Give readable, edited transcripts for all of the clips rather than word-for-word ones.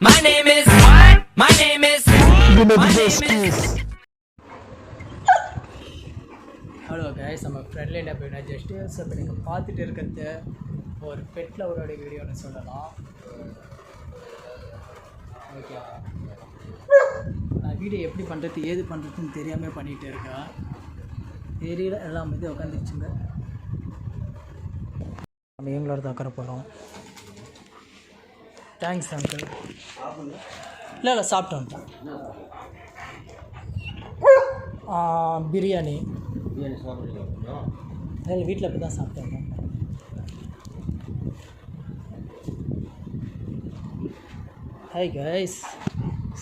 My name is what? My name is hello guys, நம்ம ஃப்ரெண்ட்லைன் அப்படின்னா just so இப்போ நீங்கள் பார்த்துட்டு இருக்கிறது ஒரு பெட் லவரோட வீடியோன்னு சொல்லலாம். ஓகே, நான் வீடியோ எப்படி பண்ணுறது ஏது பண்ணுறதுன்னு தெரியாமல் பண்ணிகிட்டு இருக்கேன். தெரியல, எல்லாம் வந்து உட்காந்துச்சுங்க. நம்ம இவங்களோட தான் உட்கார போகிறோம். Thanks uncle. இல்லை சாப்பிட்டோம். பிரியாணி இல்லை, வீட்டில் போய் தான் சாப்பிட்டேன். ஹாய் கைஸ்,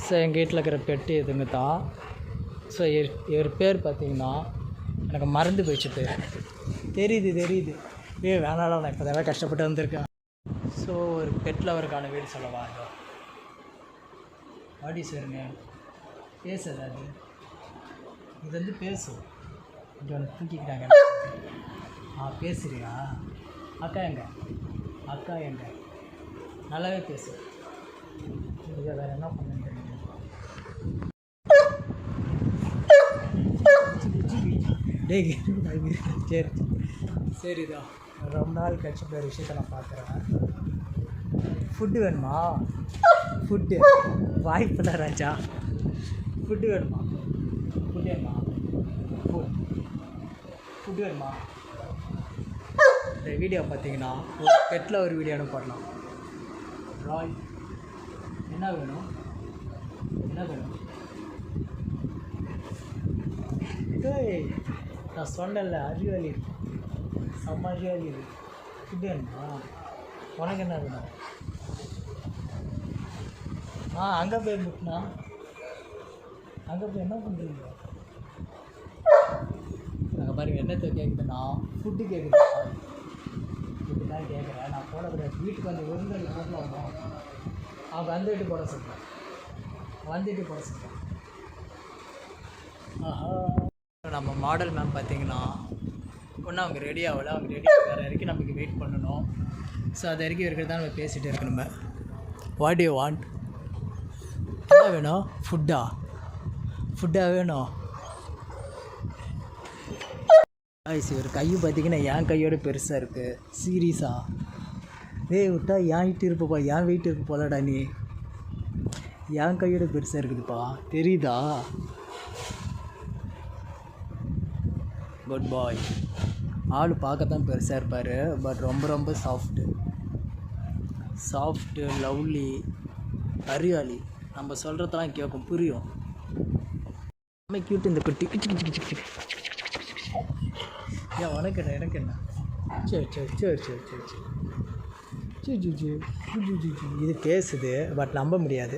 ஸோ எங்கள் வீட்டில் இருக்கிற பெட்டு இதுங்க தான். ஸோ இவர் பேர் பார்த்தீங்கன்னா எனக்கு மறந்து போயிடுச்சு பேர். தெரியுது வேணாலும் நான் இப்போ தான் கஷ்டப்பட்டு வந்திருக்கேன். ஸோ ஒரு பெட்டில் அவருக்கான வீடு சொல்ல வாங்க. வாடி சாருங்க பேசுது அது, இது வந்து பேசும். இங்கே ஒன்று தூக்கிக்கிறாங்க. பேசுறியா? அக்கா எங்க நல்லாவே பேசு. இதை வேறு என்ன பண்ணுங்க. சரிதான், ரொம்ப நாள் கழிச்சு போகிற விஷயத்த நான் பார்க்குறேன். ஃபுட்டு வேணுமா? ஃபுட்டு வாய்ப்பில்லை ராஜா. ஃபுட்டு வேணுமா? இந்த வீடியோ பார்த்தீங்கன்னா ஒரு பெட்டில் ஒரு வீடியோன்னு போடலாம். ராய் என்ன வேணும்? நான் சொன்னேன்ல, அறிவாளி செம்ம அறிவாளி. ஃபுட்டு வேணுமா? உனக்கு என்ன வேணும்? அங்கே போய் முட்டினா அங்கே போய் என்ன பண்ணுறீங்க? நாங்கள் பாருங்கள், என்னத்தை கேட்குதுன்னா ஃபுட்டு கேட்குது. ஃபுட்டு தான் கேட்குறேன். நான் போட கிடையாது. வீட்டுக்கு வந்து விருந்தல் போடலாமா? அவங்க வந்துட்டு போட சொல்கிறேன். நம்ம மாடல் மேம் பார்த்தீங்கன்னா ஒன்றும் அவங்க ரெடி ஆகலை. அவங்க ரெடி ஆகிற வரைக்கும் நமக்கு வெயிட் பண்ணணும். ஸோ அது வரைக்கும் இருக்கிறது தான் நம்ம பேசிகிட்டு இருக்கோம். நம்ம வாட் யூ வாண்ட்? என்ன வேணும்? ஃபுட்டா வேணும்? இவர் கையும் பார்த்தீங்கன்னா என் கையோட பெருசாக இருக்குது. சீரியஸாக விட்டா என் ஹைட்டு இருப்பப்பா, என் வெயிட் இருப்ப போலடா. நீ என் கையோட பெருசாக இருக்குதுப்பா, தெரியுதா? குட் பாய். ஆள் பார்க்கத்தான் பெருசாக இருப்பார், பட் ரொம்ப சாஃப்ட்டு லவ்லி, அறிவாளி. நம்ம சொல்கிறதெல்லாம் கேட்கும், புரியும். நம்ம கியூட் இந்த குட்டி. ஏன் உனக்கு என்ன, எனக்கு என்ன? சரி இது பேசுது, பட் நம்ப முடியாது.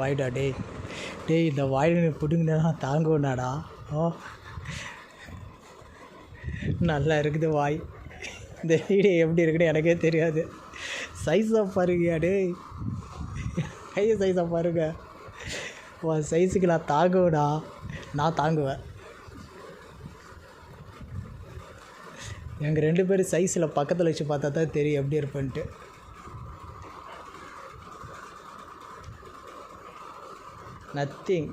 வாய்டா டேய் இந்த வாயில பிடுங்கினா தாங்குனாடா. நல்லா இருக்குது வாய். இந்த வீடியோ எப்படி இருக்குன்னு எனக்கே தெரியாது. சைஸாக பாருங்கயா டேய், கையை சைஸாக பாருங்க. உன் சைஸுக்கு நான் தாங்குவேடா, நான் தாங்குவேன். எங்கள் 2 பேரும் சைஸில் பக்கத்தில் வச்சு பார்த்தா தான் தெரியும் எப்படி இருப்பேன்ட்டு. நத்திங்.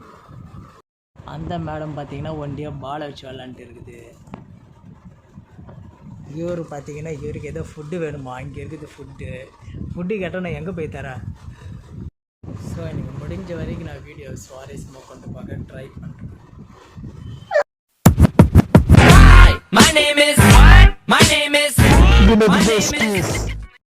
அந்த மேடம் பார்த்தீங்கன்னா ஒண்டியாக பாலை வச்சு விளாண்டுட்டு இருக்குது. இவர் பார்த்தீங்கன்னா இவருக்கு ஏதோ ஃபுட்டு வேணுமா? இங்கே இருக்குது ஃபுட்டு கேட்டால் நான் எங்கே போய் தரேன்? ஸோ எனக்கு முடிஞ்ச வரைக்கும் நான் வீடியோ சுவாரஸ்யமாக கொண்டு பார்க்க ட்ரை பண்ணுறேன். My name is what? My name is